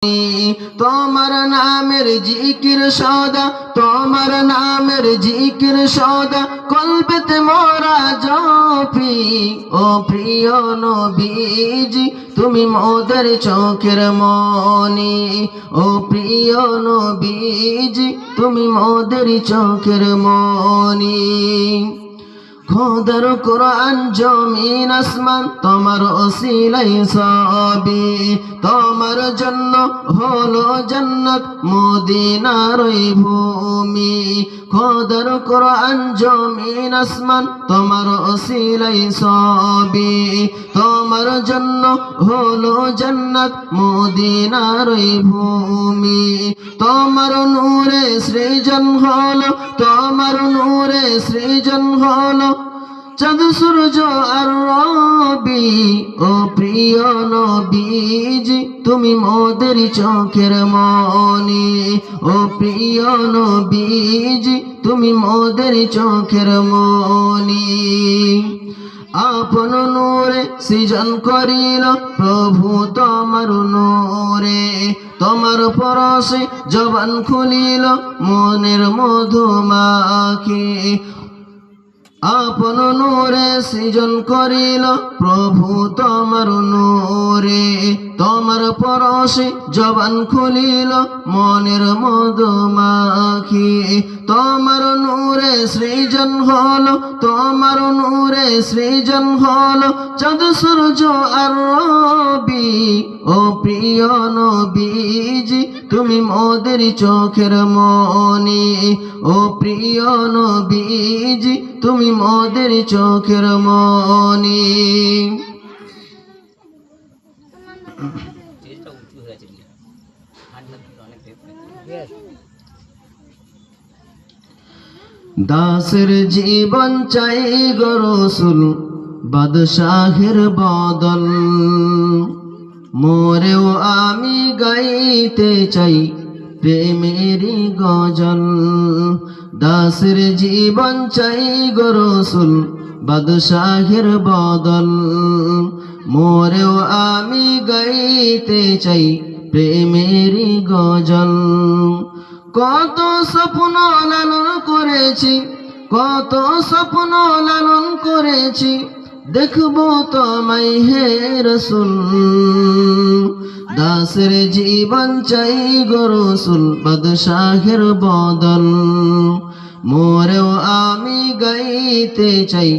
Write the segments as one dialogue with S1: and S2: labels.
S1: তোমার নামের জিকির সদা, তোমার নামের জিকির সদা কলবেতে মোরা জপি। ও প্রিয় নবীজি তুমি মোদের চোখের মনি, ও প্রিয় নবীজি তুমি মোদের চোখের মনি। খোদার কোরআন জমিন আসমান তোমার ওসিলাই সবই, তোমার জন্য হলো জান্নাত মদিনার ওই ভূমি। খোদার কোরআন জমিন আসমান তোমার ওসিলাই সবই, তোমার জন্য হলো জান্নাত মদিনার ওই ভূমি। তোমার নূরে সৃজন হলো, তোমার নূরে সৃজন হলো চাঁদ সূর্য আর রবি। ও প্রিয় নবীজি তুমি মোদের চোখের মনি, ও প্রিয় নবীজি তুমি মোদের চোখের মনি। আপন নূরে সৃজন করিল প্রভু তোমার নূরে, তোমার পরশে জবান খুলিল মনের মধুমাখি। আপন নূরে সৃজন করিল প্রভু তোমার নূরে, তোমার পরশে জবান খুলিল মনের মধুমাখি। তোমার নূরে সৃজন হলো, তোমার নূরে সৃজন হলো চাঁদ সূর্য আর রবি। ও প্রিয় নবীজি তুমি মোদের চোখের মনি, ও প্রিয় নবীজি তুমি মোদের চোখের মনি। দাসের জীবন চাই গো রাসূল বাদশাহের বদল, মোরেও আমি গাইতে চাই প্রেমেরই গজল। দাসের জীবন চাই গো রাসূল বাদশাহের বদল, মোরেও আমি গাইতে চাই প্রেমেরই গজল। কত স্বপ্ন লালন করেছি, কত স্বপ্ন লালন করেছি দেখবো তোমায় হে রাসূল। দাসের জীবন চাই গো রাসূল বাদশাহের বদল, মোরেও আমি গাইতে চাই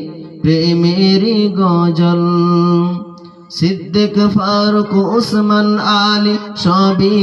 S1: প্রেমেরই গজল। সিদ্দিক ফারুক ওসমান আলী সবই